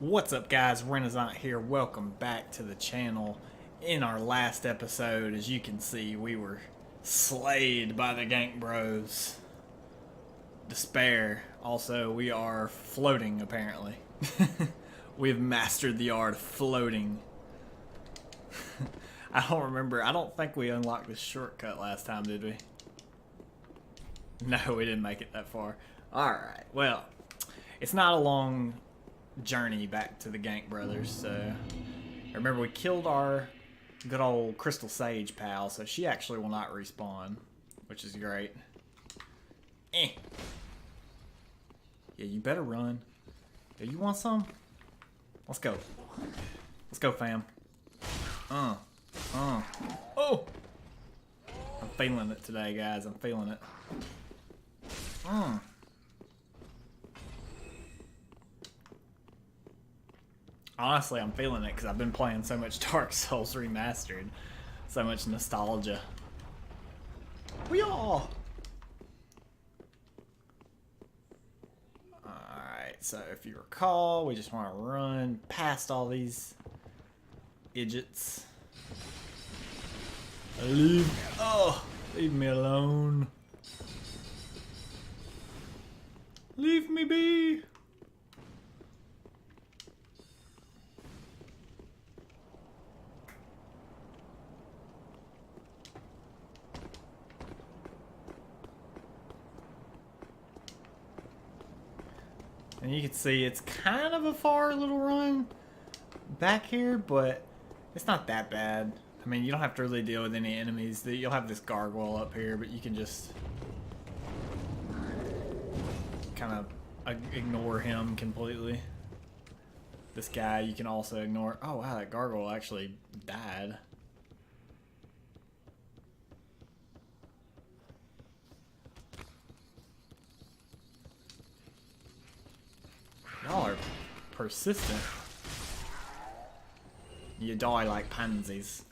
What's up, guys? Renasant here. Welcome back to the channel. In our last episode, as you can see, we were slayed by the Gank Bros. Despair. Also, we are floating, apparently. We've mastered the art of floating. I don't remember. I don't think we unlocked this shortcut last time, did we? No, we didn't make it that far. Alright, well, it's not a long journey back to the Gank Brothers, so remember we killed our good old Crystal Sage pal, so she actually will not respawn, which is great. Yeah, you better run. Do you want some? Let's go. Let's go, fam. Oh! I'm feeling it today, guys. I'm feeling it. Honestly, I'm feeling it because I've been playing so much Dark Souls Remastered. So much nostalgia. We all. Alright, so if you recall, we just want to run past all these idiots. Leave me alone. Leave me be. And you can see it's kind of a far little run back here, but it's not that bad. I mean, you don't have to really deal with any enemies. You'll have this gargoyle up here, but you can just kind of ignore him completely. This guy you can also ignore. Oh wow, that gargoyle actually died. Y'all are persistent. You die like pansies.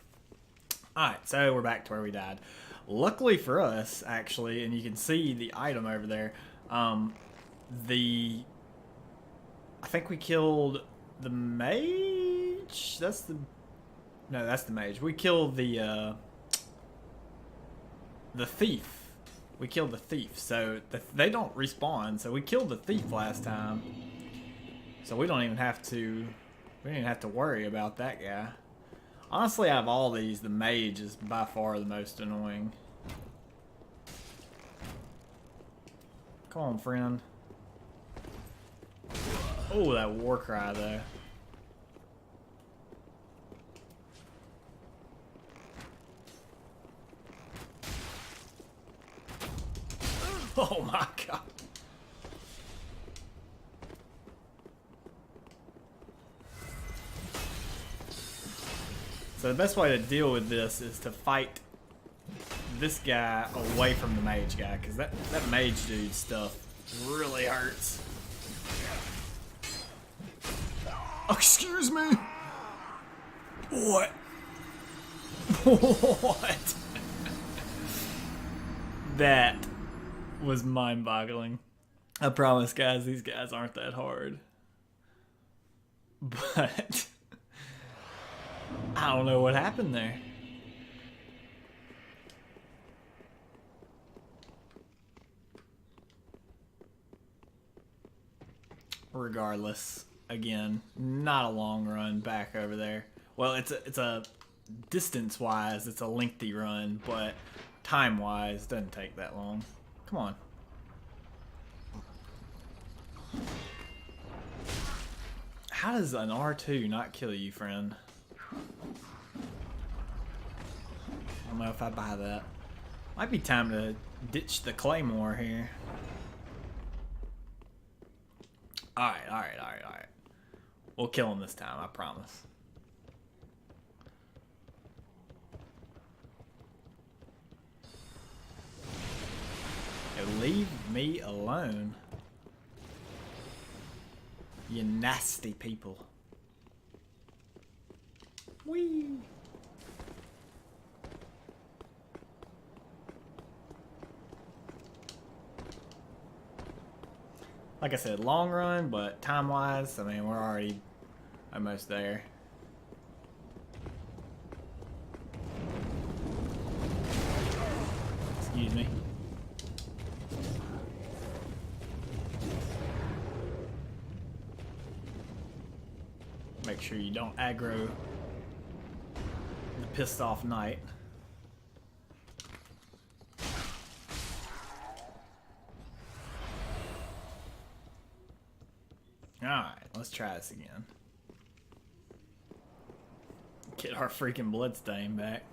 Alright, so we're back to where we died. Luckily for us, actually, and you can see the item over there, I think we killed the mage? That's the mage. We killed the thief. We killed the thief, so they don't respawn, so we killed the thief last time. So we don't even have to worry about that guy. Honestly, out of all these, the mage is by far the most annoying. Come on, friend. Oh, that war cry, though. Oh my god. So the best way to deal with this is to fight this guy away from the mage guy, because that mage dude stuff really hurts. Oh, excuse me. What? What? That was mind-boggling. I promise, guys, these guys aren't that hard. But I don't know what happened there. Regardless, again, not a long run back over there. Well, it's a distance-wise, it's a lengthy run, but time-wise, doesn't take that long. Come on. How does an R2 not kill you, friend? I don't know if I buy that. Might be time to ditch the claymore here. Alright. We'll kill him this time, I promise. Yo, leave me alone. You nasty people. Whee! Like I said, long run, but time-wise, I mean, we're already Almost there. Excuse me. Make sure you don't aggro the pissed off knight. Alright, let's try this again. Get our freaking bloodstain back.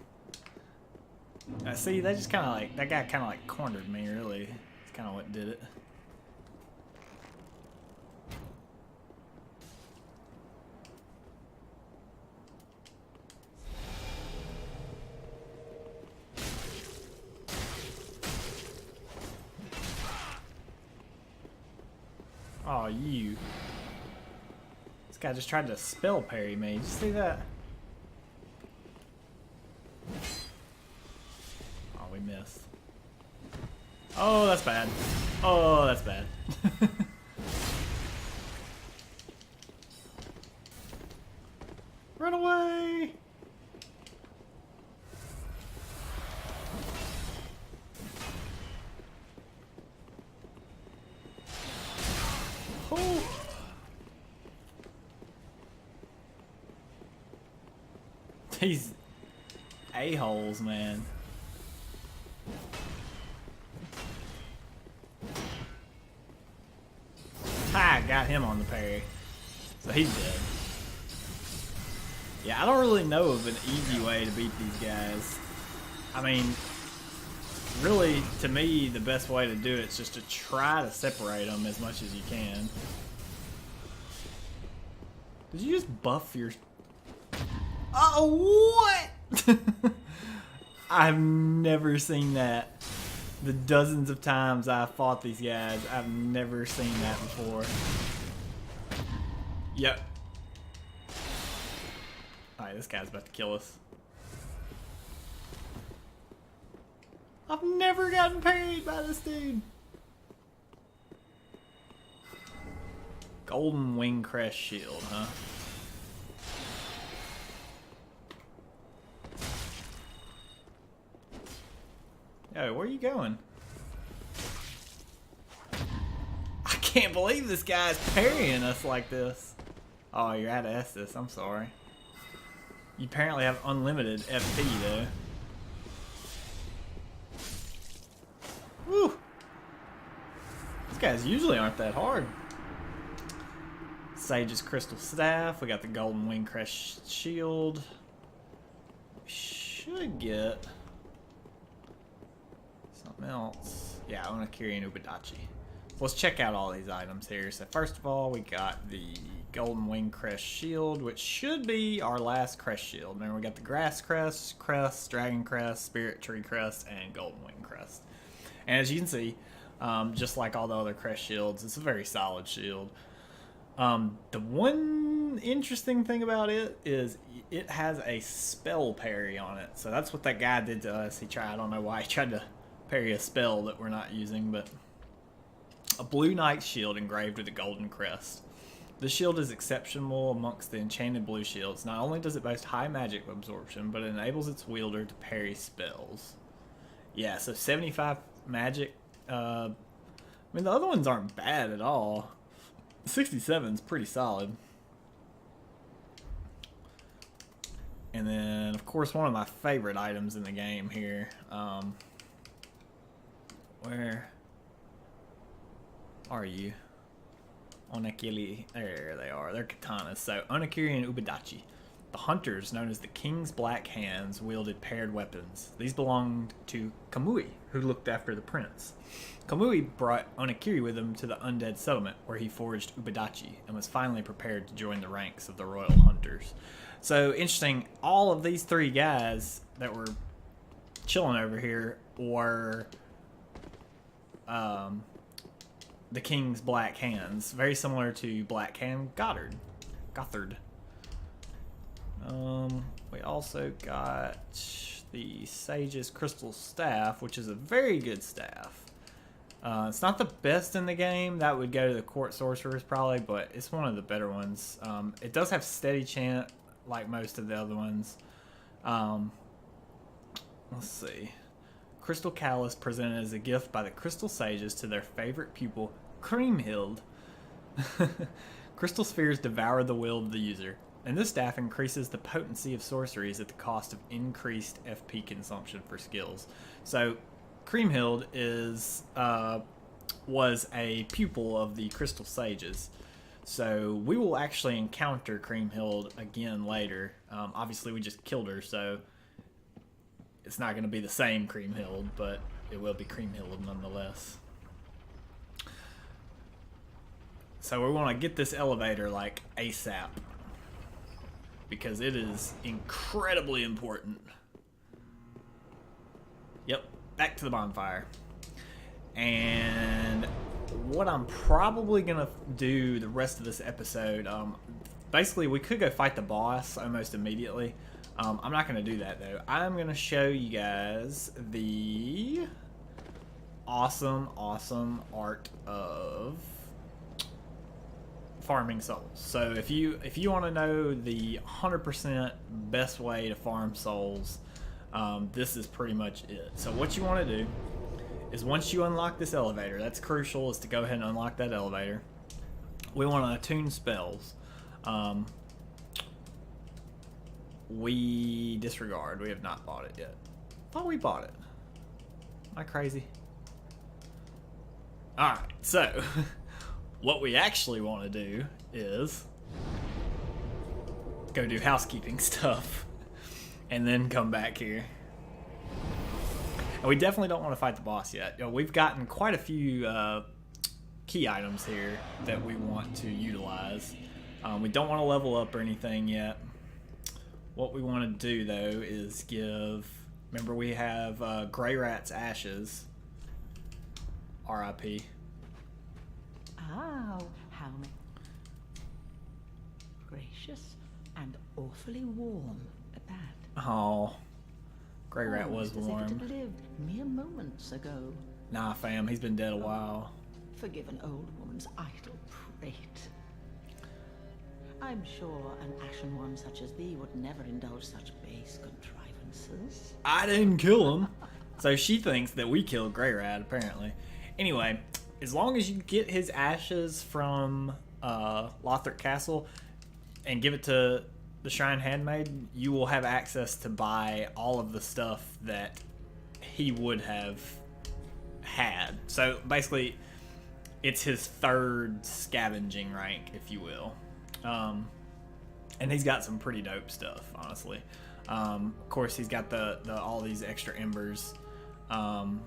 See, they just kind of like, that guy kind of like cornered me, really. It's kind of what did it. Oh, you. This guy just tried to spell parry me. Did you see that? Oh, we missed. Oh, that's bad. Oh, that's bad. Run away! Oh. These a-holes, man. Ha! Got him on the parry. So he's dead. Yeah, I don't really know of an easy way to beat these guys. I mean, really, to me, the best way to do it is just to try to separate them as much as you can. Did you just buff your... Oh, what? I've never seen that. The dozens of times I've fought these guys, I've never seen that before. Yep. Alright, this guy's about to kill us. I've never gotten parried by this dude. Golden Wing Crest Shield, huh? Yo, where are you going? I can't believe this guy's parrying us like this. Oh, you're out of Estus. I'm sorry. You apparently have unlimited FP, though. Woo! These guys usually aren't that hard. Sage's Crystal Staff. We got the Golden Wing Crest Shield. We should get something else. Yeah, Onakiri and Ubadachi. Let's check out all these items here. So first of all, we got the Golden Wing Crest Shield, which should be our last Crest Shield. Remember, we got the Grass Crest, Dragon Crest, Spirit Tree Crest, and Golden Wing Crest. And as you can see, just like all the other Crest Shields, it's a very solid shield. The one interesting thing about it is it has a spell parry on it. So that's what that guy did to us. He tried, I don't know why, he tried to parry a spell that we're not using, but a blue knight shield engraved with a golden crest. This shield is exceptional amongst the enchanted blue shields. Not only does it boast high magic absorption, but it enables its wielder to parry spells. Yeah, so 75 magic. I mean, the other ones aren't bad at all. 67 is pretty solid. And then, of course, one of my favorite items in the game here. Where are you? Onakiri. There they are. They're katanas. So, Onakiri and Ubadachi. The hunters, known as the King's Black Hands, wielded paired weapons. These belonged to Kamui, who looked after the prince. Kamui brought Onakiri with him to the undead settlement, where he forged Ubadachi, and was finally prepared to join the ranks of the royal hunters. So, interesting, all of these three guys that were chilling over here were the King's Black Hands, very similar to Black Hand Gothard. We also got the Sage's Crystal Staff, which is a very good staff. It's not the best in the game. That would go to the Court Sorcerers probably, but it's one of the better ones. It does have steady chant like most of the other ones. Let's see. Crystal Chalice presented as a gift by the Crystal Sages to their favorite pupil, Creamhild. Crystal spheres devour the will of the user, and this staff increases the potency of sorceries at the cost of increased FP consumption for skills. So, Creamhild was a pupil of the Crystal Sages. So we will actually encounter Creamhild again later. Obviously, we just killed her, so it's not going to be the same Creamhild, but it will be Creamhild nonetheless. So we want to get this elevator like ASAP, because it is incredibly important. Yep, back to the bonfire. And what I'm probably going to do the rest of this episode, basically we could go fight the boss almost immediately. I'm not going to do that though. I'm going to show you guys the awesome art of farming souls. So if you want to know the 100% best way to farm souls, this is pretty much it. So what you want to do is, once you unlock this elevator, that's crucial, is to go ahead and unlock that elevator. We want to attune spells. We disregard. We have not bought it yet. Thought we bought it. Am I crazy? Alright, so what we actually want to do is go do housekeeping stuff and then come back here. And we definitely don't want to fight the boss yet. You know, we've gotten quite a few key items here that we want to utilize. We don't want to level up or anything yet. What we want to do though is give, remember we have Grey Rat's Ashes, RIP. Oh, how gracious and awfully warm at that. Oh, Grey Rat was Almost as if it warm. had lived mere moments ago. Nah, fam, he's been dead a while. Forgive an old woman's idle prate. I'm sure an ashen one such as thee would never indulge such base contrivances. I didn't kill him. So she thinks that we killed Grey Rat, apparently. Anyway, as long as you get his ashes from Lothric Castle and give it to the Shrine Handmaid, you will have access to buy all of the stuff that he would have had. So basically, it's his third scavenging rank, if you will. And he's got some pretty dope stuff, honestly. Of course, he's got the all these extra embers. Trying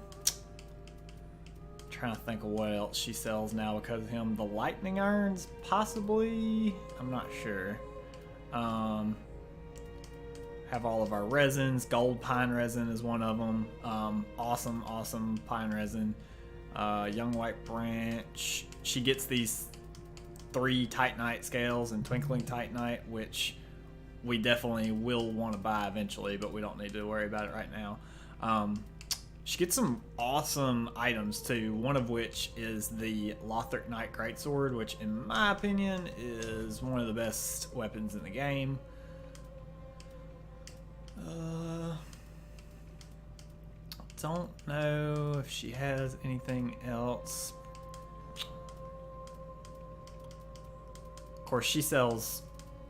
to think of what else she sells now because of him. The lightning irons, possibly. I'm not sure. Have all of our resins. Gold pine resin is one of them. Awesome pine resin. Young white branch. She gets these 3 Titanite scales and Twinkling Titanite, which we definitely will want to buy eventually, but we don't need to worry about it right now. She gets some awesome items too, one of which is the Lothric Knight Greatsword, which in my opinion is one of the best weapons in the game. Don't know if she has anything else. Of course, she sells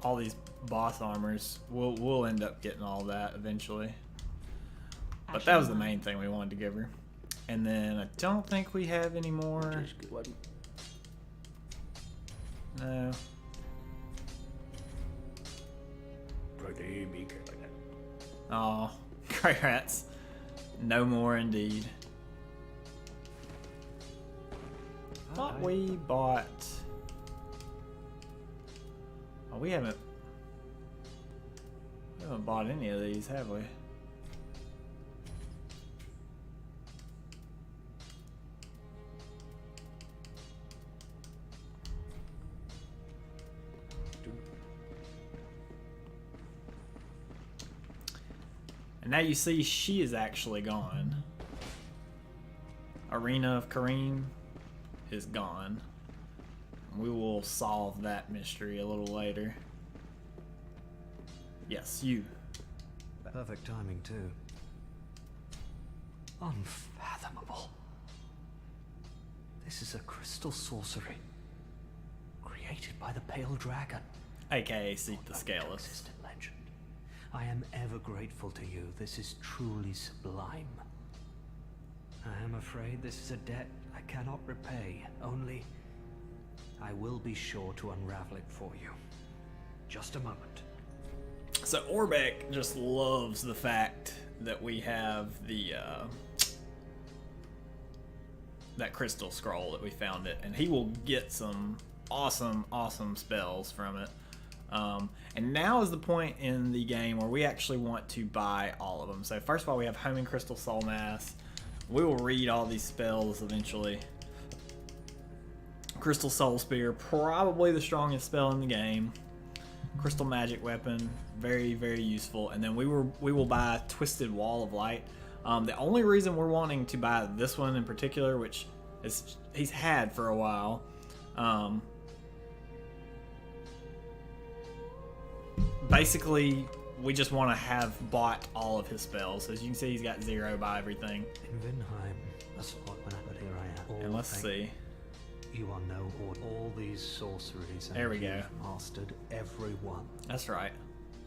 all these boss armors. We'll end up getting all that eventually. But that was the main thing we wanted to give her. And then I don't think we have any more. No. Oh, Grey Rats. No more indeed. Thought we bought... Oh, we haven't bought any of these, have we? And now you see she is actually gone. Arena of Kareem is gone. We will solve that mystery a little later. Yes, you. Perfect timing, too. Unfathomable. This is a crystal sorcery created by the Pale Dragon. AKA Seek the What a Scaleless. non-existent legend. I am ever grateful to you. This is truly sublime. I am afraid this is a debt I cannot repay. Only, I will be sure to unravel it for you. Just a moment. So Orbeck just loves the fact that we have the that crystal scroll that we found it, and he will get some awesome spells from it. And now is the point in the game where we actually want to buy all of them. So first of all, we have Homing Crystal Soul Mass. We will read all these spells eventually. Crystal Soul Spear, probably the strongest spell in the game. Crystal Magic Weapon, very useful. And then we will buy Twisted Wall of Light. The only reason we're wanting to buy this one in particular, which is he's had for a while, basically we just want to have bought all of his spells. As you can see, he's got 0 by everything. In Vinheim, a spot when I, but here I am. And let's see. You are no order. All these sorceries, and There we go. you've mastered every one. That's right.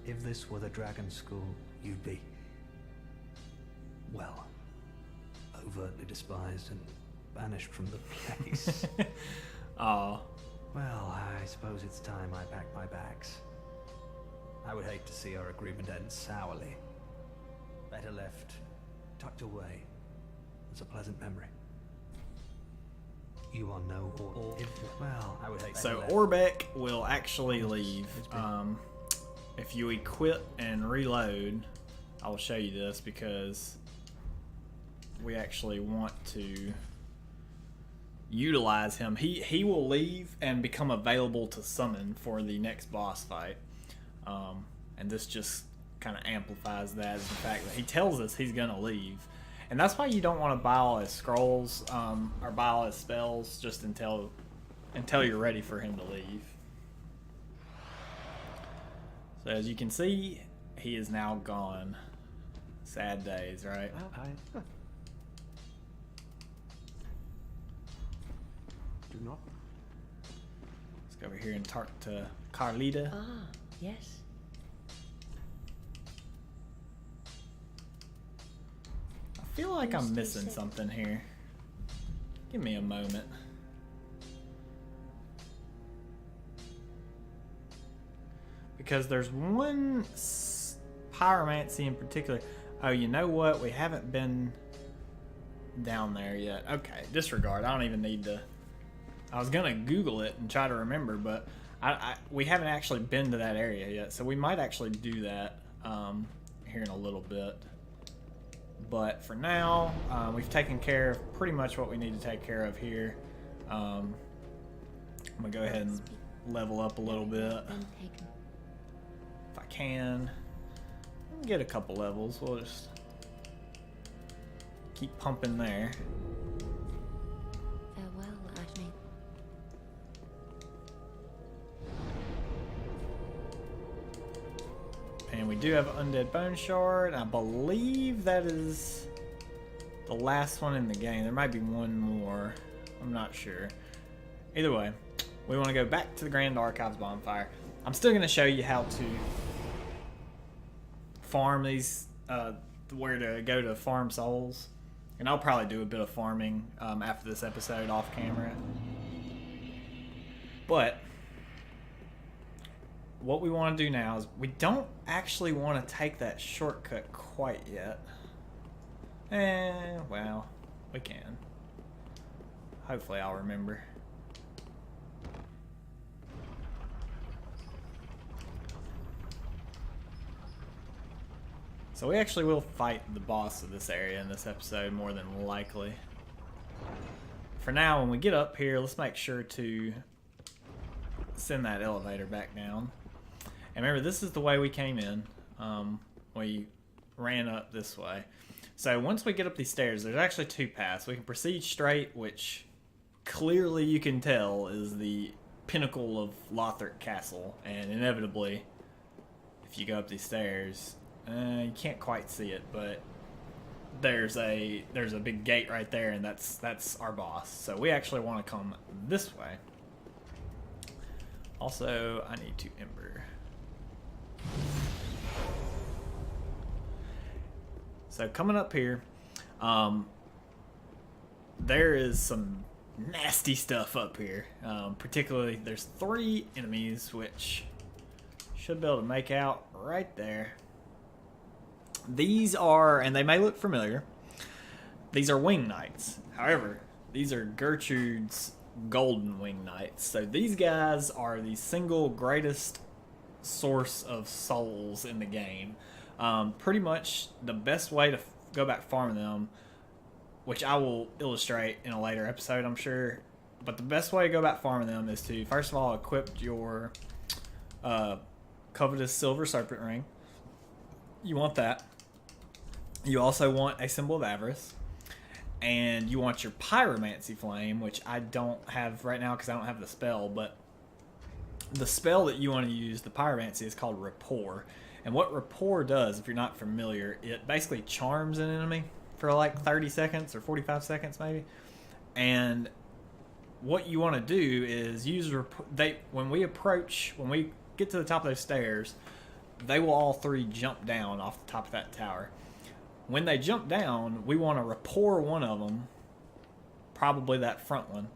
If this were the Dragon School, you'd be, well, overtly despised and banished from the place. Aw. Well, I suppose it's time I packed my bags. I would hate to see our agreement end sourly. Better left, tucked away. It's a pleasant memory. You are no or well, I would hate So left. Orbeck will actually leave. If you equip and reload, I will show you this because we actually want to utilize him. He will leave and become available to summon for the next boss fight. And this just kind of amplifies that, is the fact that he tells us he's gonna leave. And that's why you don't want to buy all his scrolls or buy all his spells just until you're ready for him to leave. So as you can see, he is now gone. Sad days, right? Well, do not. Let's go over here and talk to Carlita. Ah, yes. I feel like I'm missing something here. Give me a moment. Because there's one pyromancy in particular. Oh, you know what? We haven't been down there yet. Okay, disregard. I don't even need to. I was gonna Google it and try to remember, but we haven't actually been to that area yet. So we might actually do that here in a little bit. But for now, we've taken care of pretty much what we need to take care of here. I'm gonna go ahead and level up a little bit. If I can. Get a couple levels. We'll just keep pumping there. Farewell, Agni. And we do have Undead Bone Shard. I believe that is the last one in the game. There might be one more. I'm not sure. Either way, we want to go back to the Grand Archives bonfire. I'm still going to show you how to farm these, where to go to farm souls. And I'll probably do a bit of farming after this episode off camera. But what we want to do now is we don't actually want to take that shortcut quite yet. Well, we can. Hopefully I'll remember. So we actually will fight the boss of this area in this episode, more than likely. For now, when we get up here, let's make sure to send that elevator back down. And remember, this is the way we came in. We ran up this way. So once we get up these stairs, there's actually 2 paths. We can proceed straight, which clearly you can tell is the pinnacle of Lothric Castle, and inevitably, if you go up these stairs, you can't quite see it, but there's a big gate right there, and that's our boss. So we actually want to come this way. Also, I need to ember. So coming up here, there is some nasty stuff up here. Particularly, there's 3 enemies, which should be able to make out right there. These are, and they may look familiar, these are wing knights. However, these are Gertrude's golden wing knights. So these guys are the single greatest source of souls in the game. Pretty much the best way to go back farming them, which I will illustrate in a later episode, I'm sure. But the best way to go back farming them is to, first of all, equip your covetous silver serpent ring. You want that. You also want a symbol of avarice. And you want your pyromancy flame, which I don't have right now because I don't have the spell. But the spell that you want to use, the pyromancy, is called rapport. And what rapport does, if you're not familiar, it basically charms an enemy for like 30 seconds or 45 seconds maybe. And what you want to do is use when we get to the top of those stairs, they will all 3 jump down off the top of that tower. When they jump down, we want to rapport one of them, probably that front one,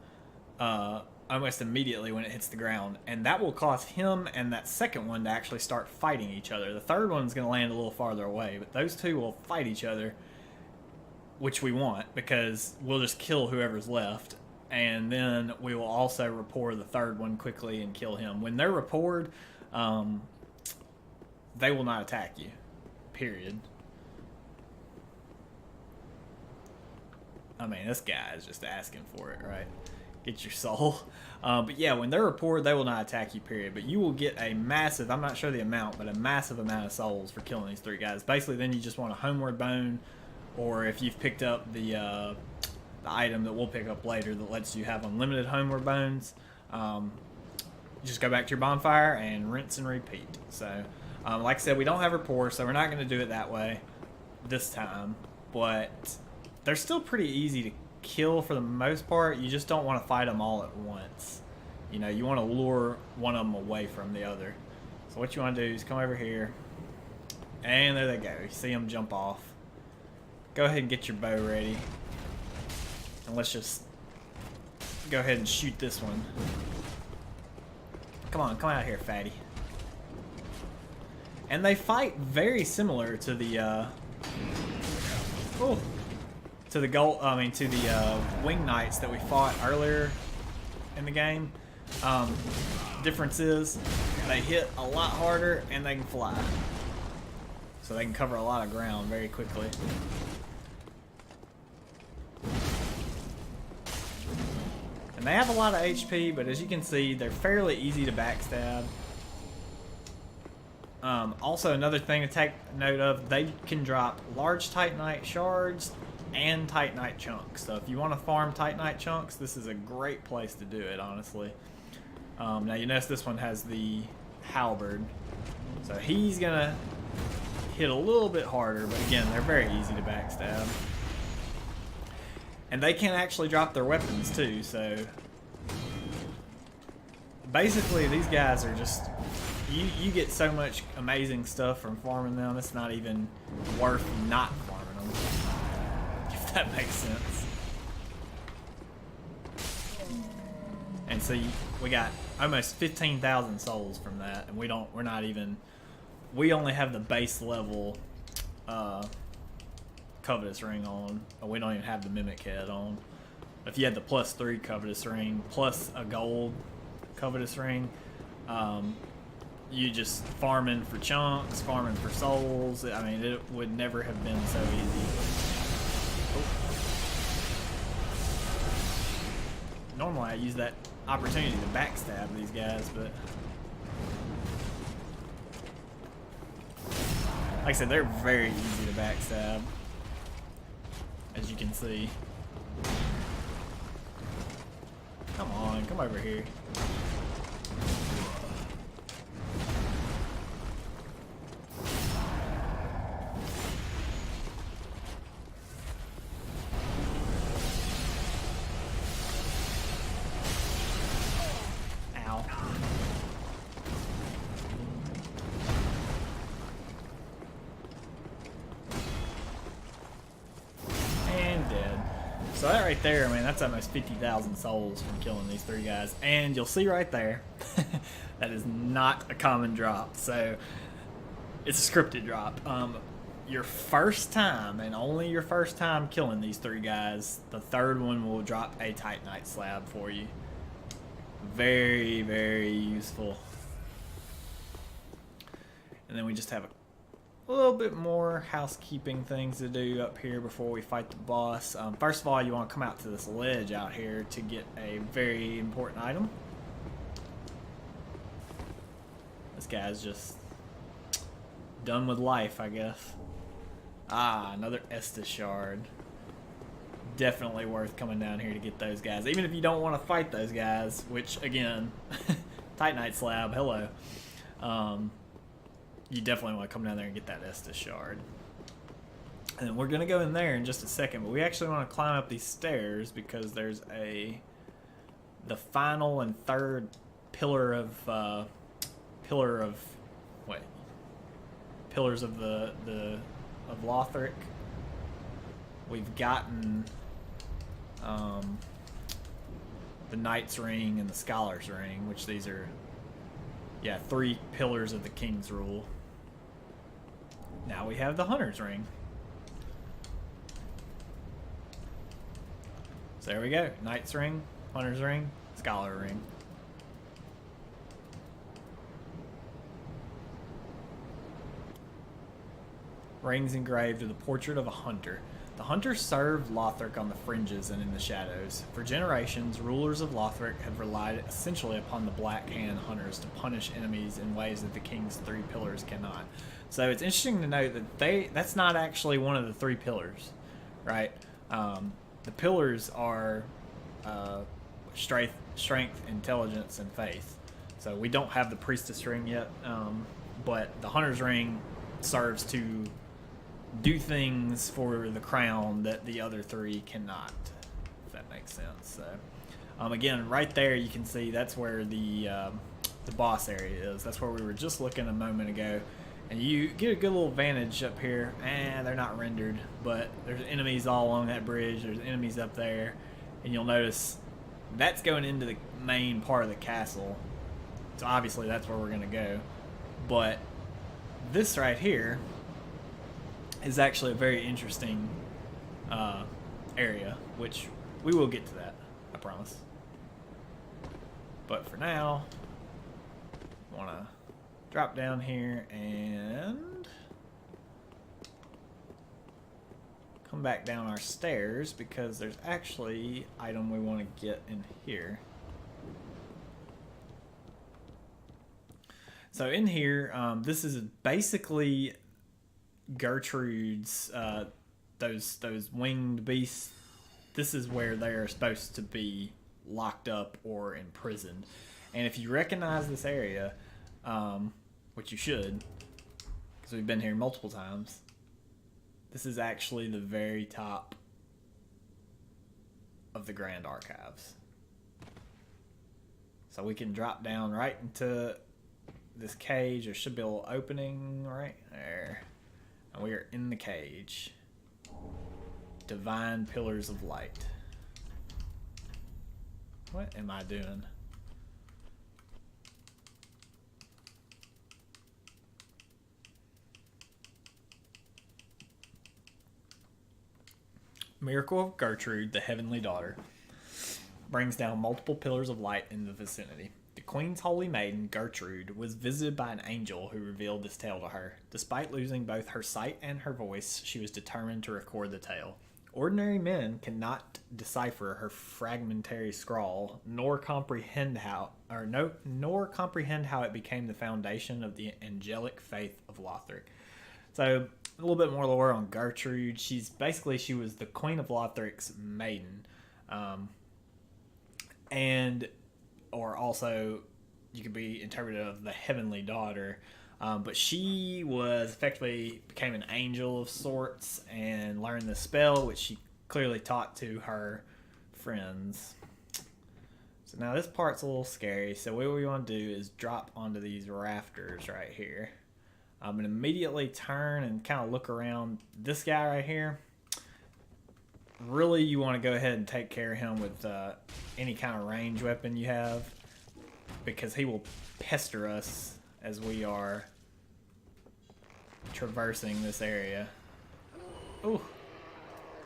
almost immediately when it hits the ground, and that will cause him and that second one to actually start fighting each other. The third one's going to land a little farther away, but those 2 will fight each other, which we want because we'll just kill whoever's left, and then we will also rapport the third one quickly and kill him. When they're rapported, they will not attack you, period. I mean, this guy is just asking for it, right? Get your soul. But yeah, when they're rapported, they will not attack you, period. But you will get a massive, I'm not sure the amount, but a massive amount of souls for killing these 3 guys. Basically, then you just want a homeward bone, or if you've picked up the item that we'll pick up later that lets you have unlimited homeward bones, just go back to your bonfire and rinse and repeat. So, like I said, we don't have rapport, so we're not going to do it that way this time. But they're still pretty easy to kill for the most part. You just don't want to fight them all at once. You know, you want to lure one of them away from the other. So what you want to do is come over here, and there they go. You see them jump off. Go ahead and get your bow ready, and let's just go ahead and shoot this one. Come on, come out here, fatty. And they fight very similar to the to the wing knights that we fought earlier in the game. Difference is they hit a lot harder and they can fly, so they can cover a lot of ground very quickly. And they have a lot of HP, but as you can see, they're fairly easy to backstab. Also, another thing to take note of, they can drop large Titanite shards and Titanite chunks. So if you want to farm Titanite chunks, this is a great place to do it, honestly. Now you notice this one has the halberd, so he's gonna hit a little bit harder, but again, they're very easy to backstab. And they can actually drop their weapons too, so basically these guys are just, you get so much amazing stuff from farming them, it's not even worth not farming them, if that makes sense. And so we got almost 15,000 souls from that, and we only have the base level covetous ring on, but we don't even have the mimic head on. If you had the +3 covetous ring plus a gold covetous ring, you just farming for chunks, farming for souls. I mean, it would never have been so easy. Normally I use that opportunity to backstab these guys, but Like I said, they're very easy to backstab, as you can see. Come on, come over here. Ow. And dead. So that right there, man, that's almost 50,000 souls from killing these 3 guys. And you'll see right there, that is not a common drop. So it's a scripted drop. Your first time, and only your first time killing these 3 guys, the 3rd one will drop a Titanite slab for you. Very, very useful. And then we just have a little bit more housekeeping things to do up here before we fight the boss. First of all, you want to come out to this ledge out here to get a very important item. This guy's just done with life, I guess. Ah, another Estus shard. Definitely worth coming down here to get those guys. Even if you don't want to fight those guys, which, again, Titanite slab, hello. You definitely want to come down there and get that Estus shard. And we're going to go in there in just a second, but we actually want to climb up these stairs because there's the final and 3rd pillar of pillars of of Lothric. We've gotten the Knight's Ring and the Scholar's Ring, which these are, yeah, 3 pillars of the King's Rule. Now we have the Hunter's Ring. So there we go. Knight's Ring, Hunter's Ring, Scholar Ring. Rings engraved with a portrait of a hunter. The hunter served Lothric on the fringes and in the shadows. For generations, rulers of Lothric have relied essentially upon the Black Hand hunters to punish enemies in ways that the King's 3 pillars cannot. So it's interesting to note that that's not actually one of the 3 pillars, right? The pillars are strength, intelligence, and faith. So we don't have the Priestess Ring yet, but the Hunter's Ring serves to do things for the crown that the other 3 cannot, if that makes sense. So again, right there you can see that's where the boss area is. That's where we were just looking a moment ago, and you get a good little vantage up here. They're not rendered, but there's enemies all along that bridge. There's enemies up there, and you'll notice that's going into the main part of the castle, so obviously that's where we're going to go. But this right here is actually a very interesting area, which we will get to that, I promise. But for now, I want to drop down here and come back down our stairs because there's actually an item we want to get in here. So in here, this is basically Gertrude's, those winged beasts. This is where they're supposed to be locked up or imprisoned. And if you recognize this area, which you should, because we've been here multiple times, this is actually the very top of the Grand Archives. So we can drop down right into this cage. There should be a little opening right there. And we are in the cage. Divine Pillars of Light. What am I doing? Miracle of Gertrude, the Heavenly Daughter, brings down multiple pillars of light in the vicinity. The Queen's holy maiden, Gertrude, was visited by an angel who revealed this tale to her. Despite losing both her sight and her voice, she was determined to record the tale. Ordinary men cannot decipher her fragmentary scrawl, nor comprehend how it became the foundation of the angelic faith of Lothric. So a little bit more lore on Gertrude. She was the Queen of Lothric's maiden, and or also you could be interpreted of the Heavenly Daughter. But she was effectively became an angel of sorts and learned the spell, which she clearly taught to her friends. So now this part's a little scary. So what we want to do is drop onto these rafters right here. And immediately turn and kind of look around this guy right here. Really, you want to go ahead and take care of him with any kind of range weapon you have, because he will pester us as we are traversing this area. Ooh.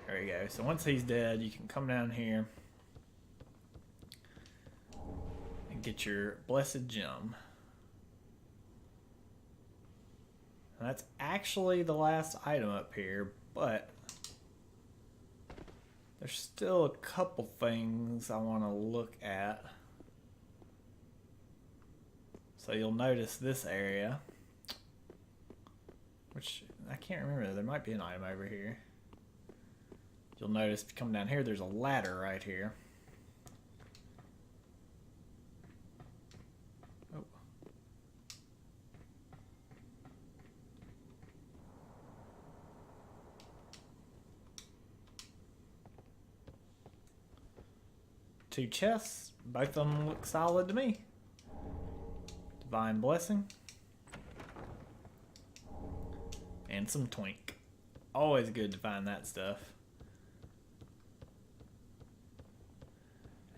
There we go. So once he's dead, you can come down here and get your blessed gem. And that's actually the last item up here, but there's still a couple things I want to look at. So you'll notice this area, which I can't remember. There might be an item over here. You'll notice if you come down here, there's a ladder right here. Oh. Two chests. Both of them look solid to me. Divine Blessing. And some twink. Always good to find that stuff.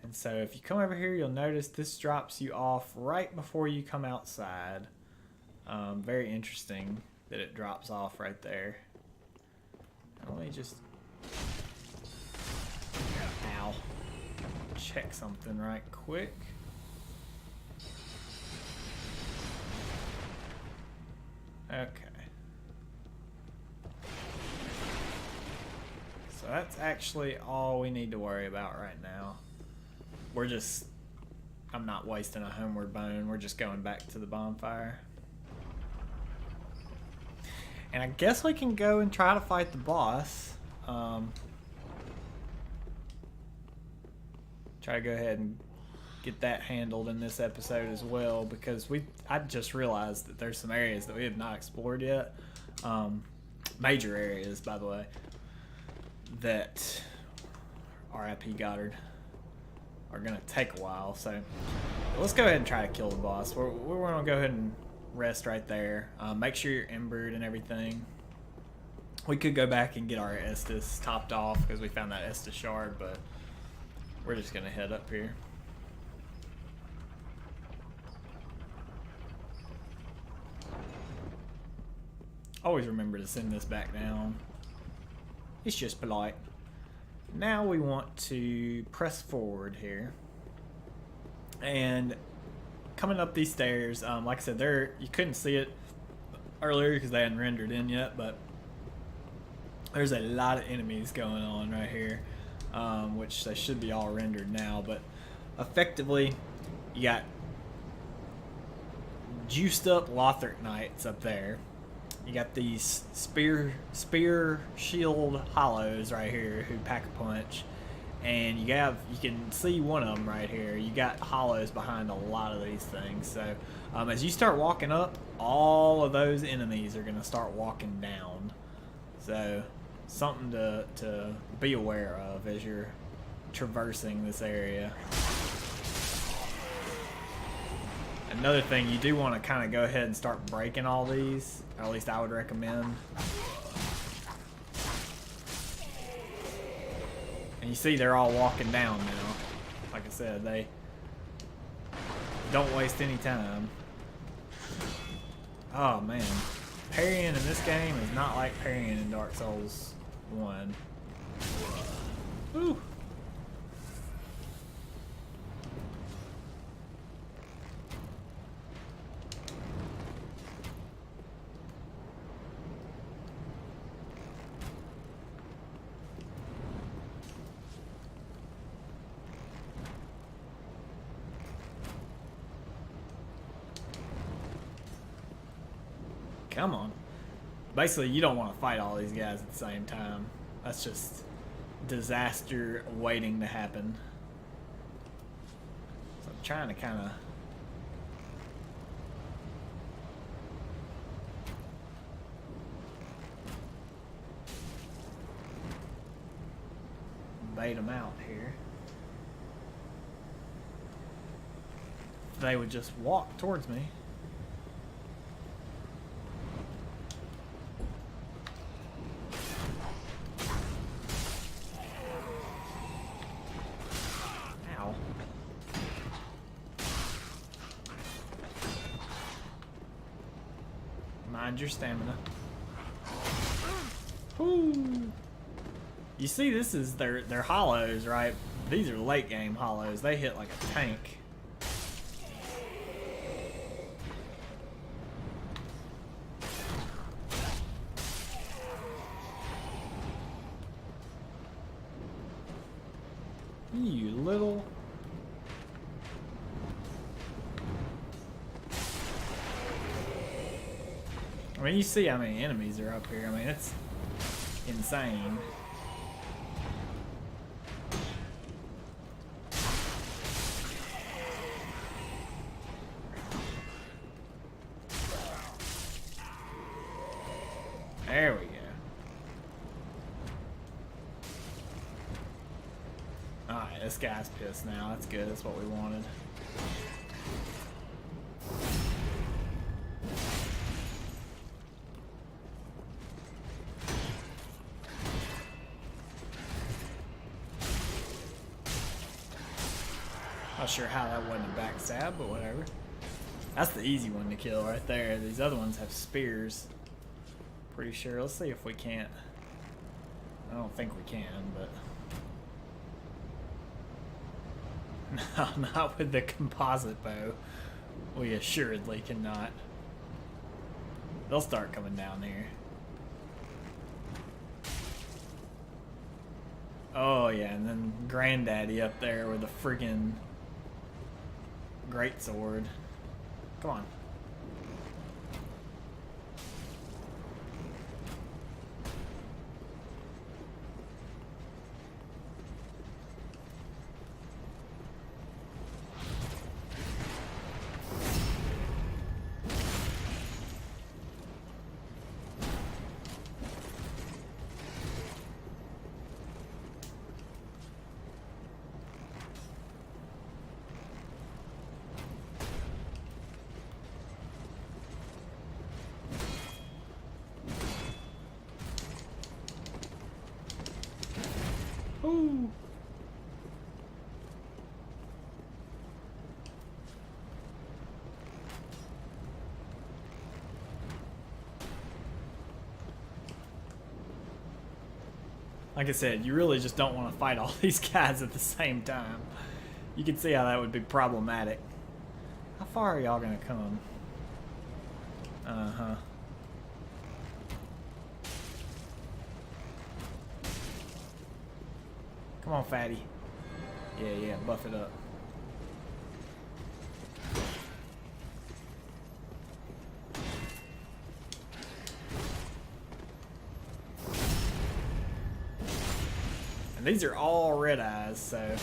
And so if you come over here, you'll notice this drops you off right before you come outside. Very interesting that it drops off right there. Let me just... Ow. Check something right quick. Okay. So that's actually all we need to worry about right now. I'm not wasting a homeward bone. We're just going back to the bonfire. And I guess we can go and try to fight the boss. Try to go ahead and get that handled in this episode as well, because I just realized that there's some areas that we have not explored yet. Major areas, by the way, that R.I.P. Goddard are going to take a while. So let's go ahead and try to kill the boss. We're going to go ahead and rest right there. Make sure you're embered and everything. We could go back and get our Estus topped off because we found that Estus shard, but we're just going to head up here. Always remember to send this back down. It's just polite. Now we want to press forward here. And coming up these stairs, like I said, you couldn't see it earlier because they hadn't rendered in yet, but there's a lot of enemies going on right here, which they should be all rendered now. But effectively, you got juiced up Lothric Knights up there. You got these spear shield hollows right here who pack a punch, and you can see one of them right here. You got hollows behind a lot of these things. So as you start walking up, all of those enemies are going to start walking down. So something to be aware of as you're traversing this area. Another thing, you do want to kind of go ahead and start breaking all these, or at least I would recommend. And you see they're all walking down now. Like I said, they don't waste any time. Oh man, parrying in this game is not like parrying in Dark Souls 1. Woo! Come on. Basically, you don't want to fight all these guys at the same time. That's just disaster waiting to happen. So I'm trying to kind of... bait them out here. They would just walk towards me. Ow. Mind your stamina. Woo. You see, this is their hollows, right? These are late game hollows. They hit like a tank. You little... I mean, you see how many enemies are up here. I mean, it's insane. There we go. Alright, this guy's pissed now. That's good. That's what we wanted. Not sure how that wasn't a backstab, but whatever. That's the easy one to kill right there. These other ones have spears. Pretty sure. Let's see if we can't. I don't think we can, but... No, not with the composite bow. We assuredly cannot. They'll start coming down here. Oh yeah, and then Granddaddy up there with a friggin' greatsword. Come on. Ooh. Like I said, you really just don't want to fight all these guys at the same time. You can see how that would be problematic. How far are y'all gonna come? Uh-huh. Come on, fatty. Yeah, buff it up. And these are all red eyes, so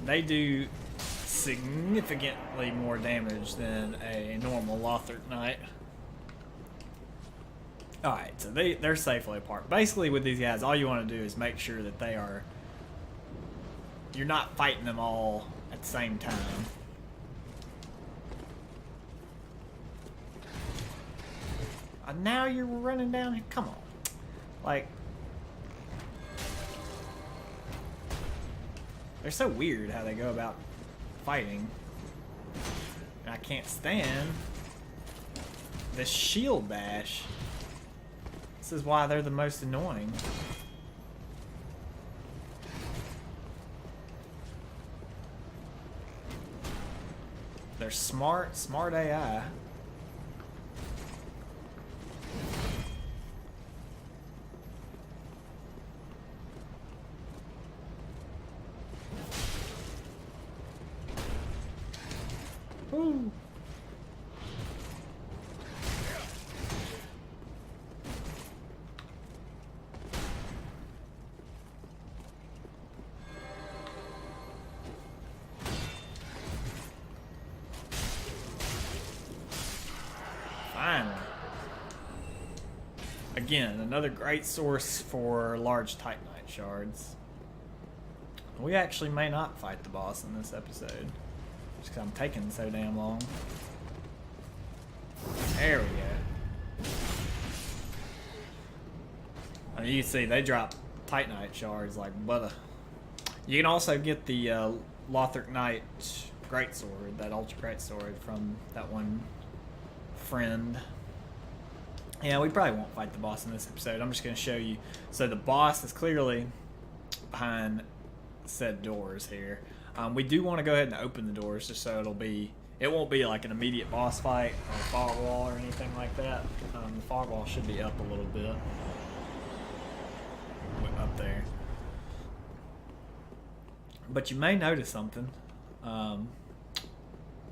they do significantly more damage than a normal Lothric Knight. Alright, so they're safely apart. Basically with these guys, all you want to do is make sure that they are... You're not fighting them all at the same time. Now you're running down here? Come on. Like... They're so weird how they go about fighting. And I can't stand this shield bash. This is why they're the most annoying. They're smart AI. Woo. finally. Again, another great source for large Titanite shards. We actually may not fight the boss in this episode. Just 'cause I'm taking so damn long. There we go. You can see they drop Titanite shards like butter. You can also get the Lothric Knight Greatsword, that Ultra Greatsword from that one friend. Yeah, we probably won't fight the boss in this episode. I'm just going to show you. So the boss is clearly behind said doors here. We do want to go ahead and open the doors just so it won't be like an immediate boss fight or a fog wall or anything like that. The fog wall should be up a little bit. Up there. But you may notice something.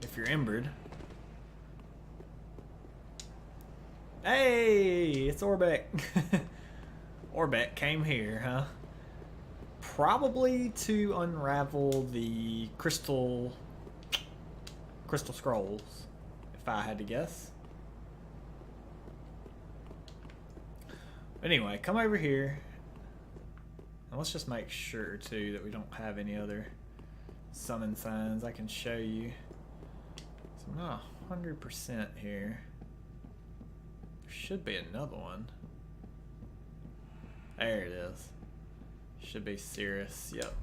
If you're embered. Hey, it's Orbeck. Orbeck came here, huh? Probably to unravel the crystal scrolls, if I had to guess. Anyway, come over here. And let's just make sure, too, that we don't have any other summon signs I can show you. So I'm not 100% here. There should be another one. There it is. Should be Cirrus. Yep.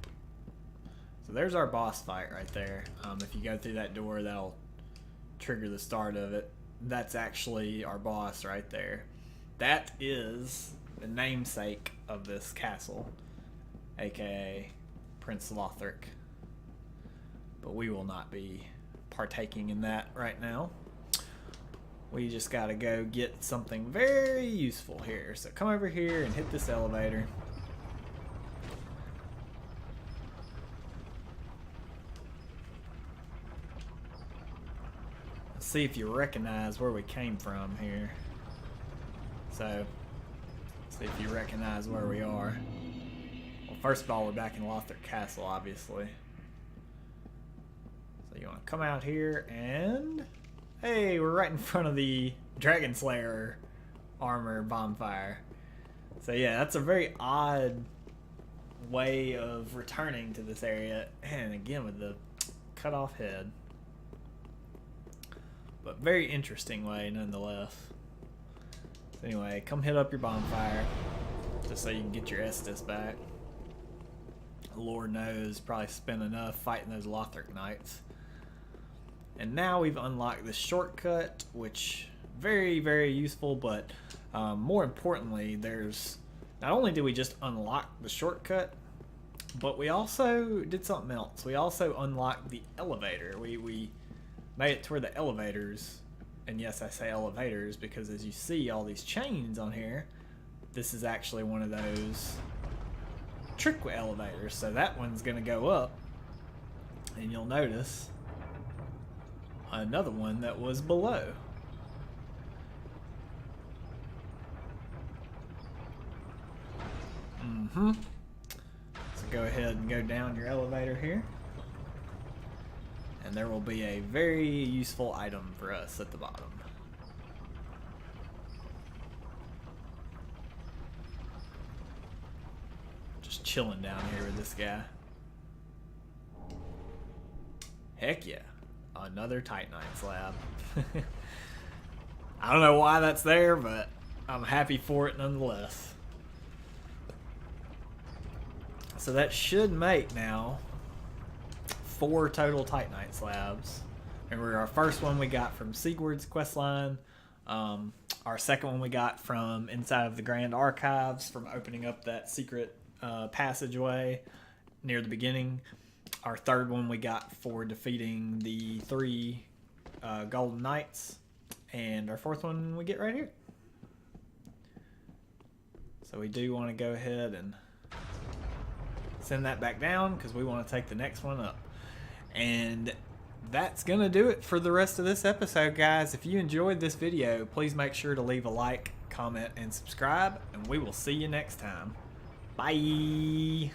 So there's our boss fight right there. If you go through that door, that'll trigger the start of it. That's actually our boss right there. That is the namesake of this castle, aka Prince Lothric. But we will not be partaking in that right now. We just gotta go get something very useful here. So come over here and hit this elevator. Let's see if you recognize where we came from here. So, see if you recognize where we are. Well, first of all, we're back in Lothric Castle, obviously. So you want to come out here and... Hey, we're right in front of the Dragon Slayer armor bonfire. So yeah, that's a very odd way of returning to this area. And again, with the cut off head. But very interesting way, nonetheless. So anyway, come hit up your bonfire. Just so you can get your Estus back. Lord knows, probably spent enough fighting those Lothric Knights. And now we've unlocked this shortcut, which very, very useful, but more importantly, there's not only did we just unlock the shortcut, but we also did something else. We also unlocked the elevator. We made it to where the elevators, and yes, I say elevators because as you see all these chains on here, this is actually one of those trick elevators. So that one's going to go up, and you'll notice another one that was below. So go ahead and go down your elevator here. And there will be a very useful item for us at the bottom. Just chilling down here with this guy. Heck yeah. Another Titanite slab. I don't know why that's there, but I'm happy for it nonetheless. So that should make now 4 total Titanite slabs. Remember, our first one we got from Sigurd's questline. Our second one we got from inside of the Grand Archives from opening up that secret passageway near the beginning. Our third one we got for defeating the 3 Golden Knights. And our fourth one we get right here. So we do want to go ahead and send that back down because we want to take the next one up. And that's going to do it for the rest of this episode, guys. If you enjoyed this video, please make sure to leave a like, comment, and subscribe. And we will see you next time. Bye!